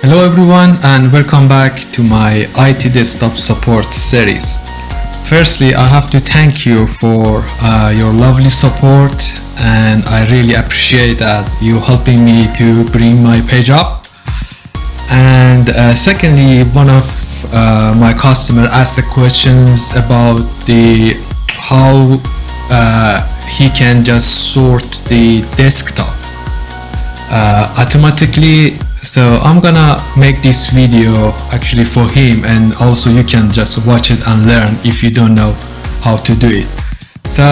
Hello everyone and welcome back to my IT desktop support series. Firstly, I have to thank you for your lovely support, and I really appreciate that you helping me to bring my page up. And secondly, one of my customer asked the questions about how he can just sort the desktop automatically. So I'm gonna make this video actually for him, and also you can just watch it and learn if you don't know how to do it. So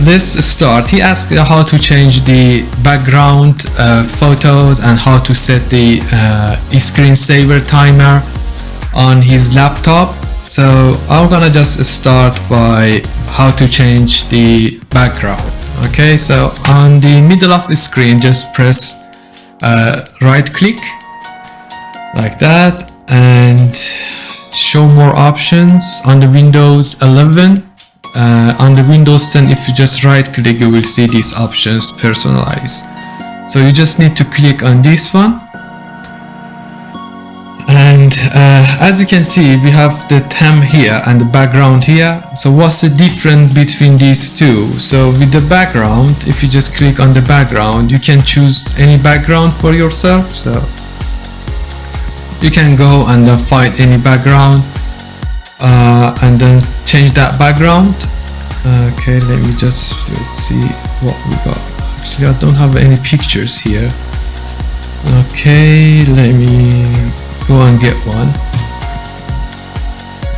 let's start. He asked how to change the background photos and how to set the screensaver timer on his laptop. So I'm gonna just start by how to change the background. Okay, so on the middle of the screen, just press right click like that and show more options. On the Windows 11, on the Windows 10, if you just right click, you will see these options personalized. So you just need to click on this one, and as you can see, we have the theme here and the background here. So what's the difference between these two? So with the background, if you just click on the background, you can choose any background for yourself. So you can go and find any background and then change that background. Okay, let's see what we got. Actually, I don't have any pictures here. Okay, let me go and get one.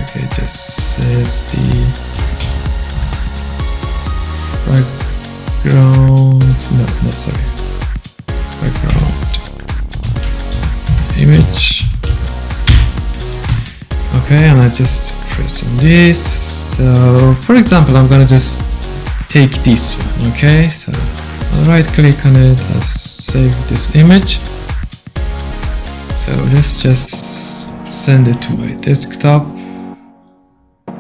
Okay, just says the background, no, sorry, background image. Okay, and I just press on this. So for example, I'm gonna just take this one. Okay, so I'll right click on it, I'll save this image. So let's just send it to my desktop. So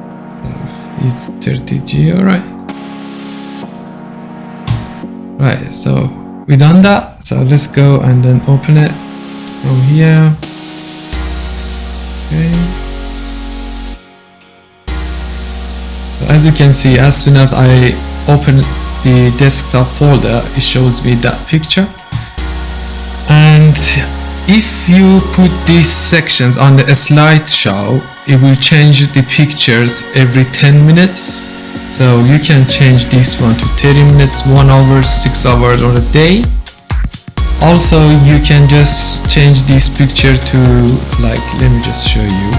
it's 30G, alright. Right, so we done that. So let's go and then open it from here. Okay. So as you can see, as soon as I open the desktop folder, it shows me that picture. And if you put these sections on the slideshow, it will change the pictures every 10 minutes. So you can change this one to 30 minutes, 1 hour, 6 hours, or a day. Also, you can just change this picture to, like, let me just show you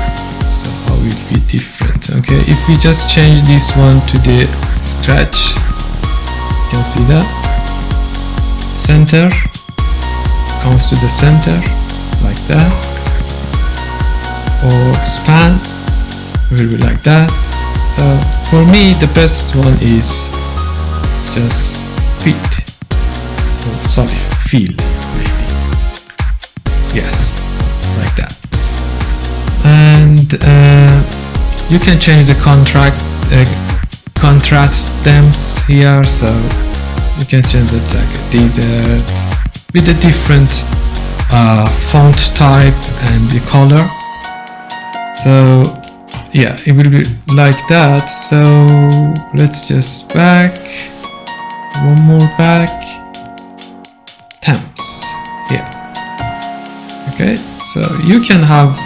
so how it will be different. Okay, if we just change this one to the scratch, you can see that center comes to the center like that, or span will be like that. So for me, the best one is just fit. Oh, sorry, feel, maybe. Yes, like that. And you can change the contrast stems here, so you can change it like a desert with a different font type and the color. So yeah, it will be like that. So let's just back, one more back, temps here. Okay, so you can have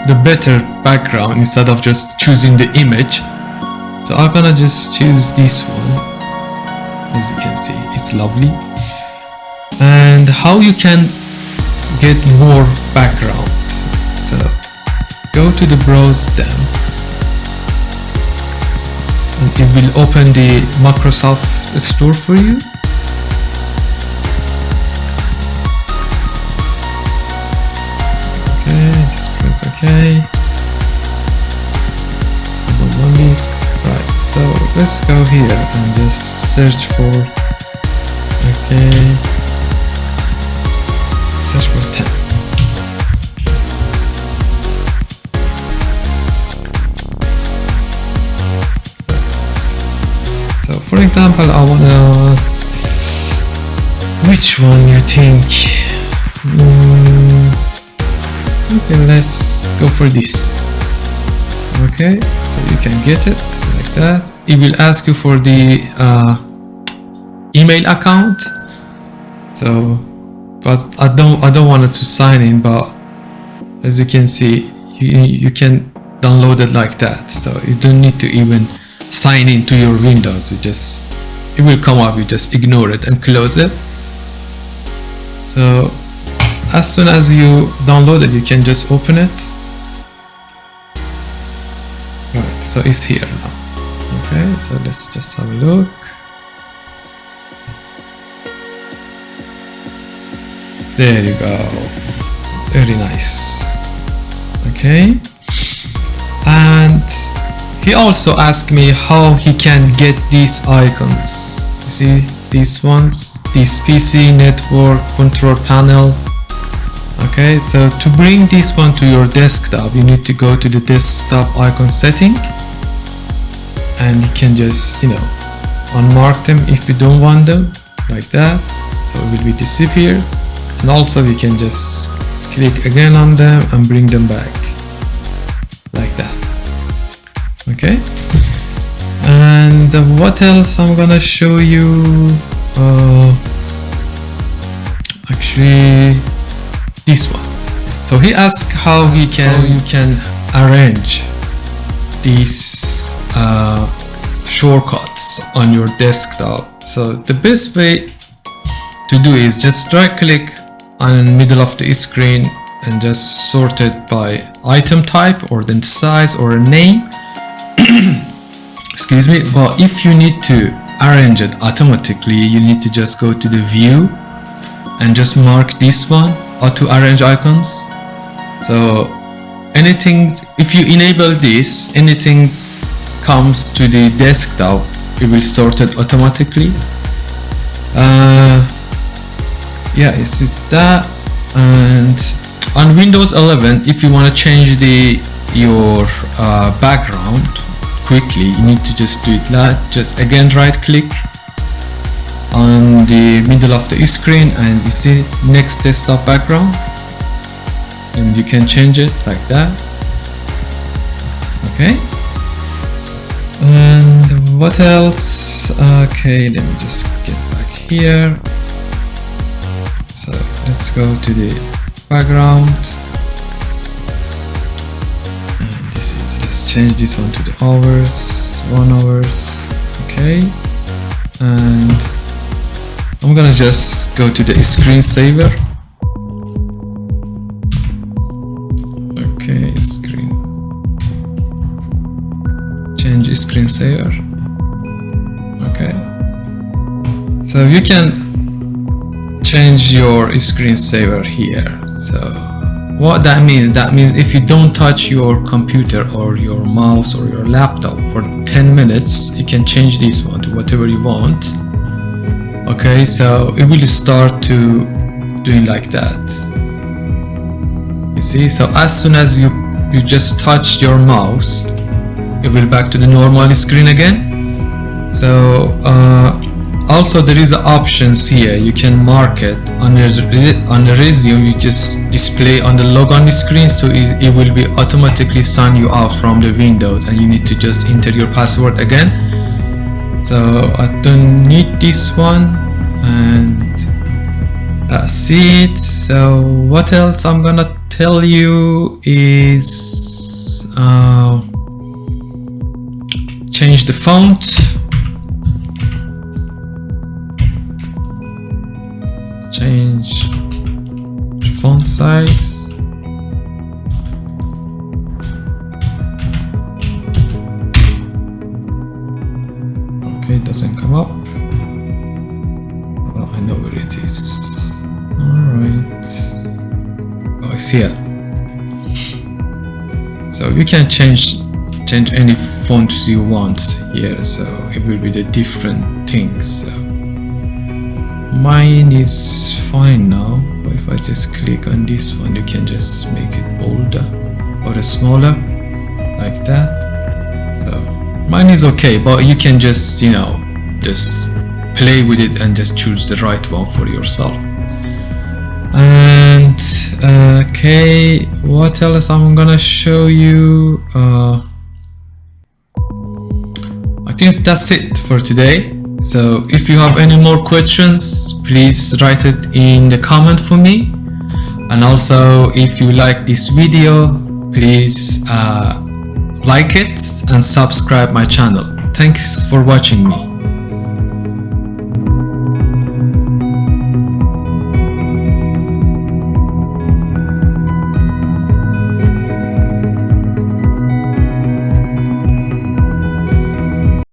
the better background instead of just choosing the image. So I'm gonna just choose this one. As you can see, it's lovely. And how you can get more background. So go to the browse themes, and it will open the Microsoft Store for you. Okay, just press OK. Right, so let's go here and just search for, okay, search for 10. So for example, I wanna, which one you think Okay, let's go for this. Okay, so you can get it like that. It will ask you for the email account. So, but I don't want it to sign in, but as you can see, you can download it like that. So you don't need to even sign into your Windows. It will come up, you just ignore it and close it. So as soon as you download it, you can just open it. Right, so it's here now. Okay, so let's just have a look. There you go. Very nice. Okay. And he also asked me how he can get these icons. You see these ones? This PC network control panel. Okay, so to bring this one to your desktop, you need to go to the desktop icon setting, and you can just, unmark them if you don't want them, like that. So it will be disappeared. And also you can just click again on them and bring them back, like that. Okay. And what else I'm gonna show you? Actually, this one. So he asked how you can arrange these shortcuts on your desktop. So the best way to do is just right click on the middle of the screen and just sort it by item type or the size or a name. Excuse me. But if you need to arrange it automatically, you need to just go to the view and just mark this one, auto arrange icons. So anything, if you enable this, anything comes to the desktop, it will sort it automatically. Yeah, it's that. And on Windows 11, if you want to change your background quickly, you need to just do it like just again right click on the middle of the screen and you see next desktop background, and you can change it like that. Okay. And what else? Okay, let me just get back here. So let's go to the background, and let's change this one to the hours, 1 hours. Okay, and I'm gonna just go to the screensaver. Okay, change screensaver. Okay, so you can change your screensaver here. So what that means if you don't touch your computer or your mouse or your laptop for 10 minutes, you can change this one to whatever you want. Okay, so it will start to doing like that. You see, so as soon as you just touch your mouse, it will back to the normal screen again. So also there is options here. You can mark it on the resume. You just display on the logon screen, so it will be automatically sign you out from the Windows, and you need to just enter your password again. So I don't need this one, and that's it. So what else I'm gonna tell you is change the font. Change font size. Okay, it doesn't come up. Well, I know where it is. Alright. Oh, it's here. So you can change any font you want here, so it will be the different things. So mine is fine now, but if I just click on this one, you can just make it bolder or smaller, like that. So mine is okay, but you can just, just play with it and just choose the right one for yourself. And Okay, what else I'm gonna show you? I think that's it for today. So if you have any more questions, please write it in the comment for me. And also, if you like this video, please like it and subscribe my channel. Thanks for watching me.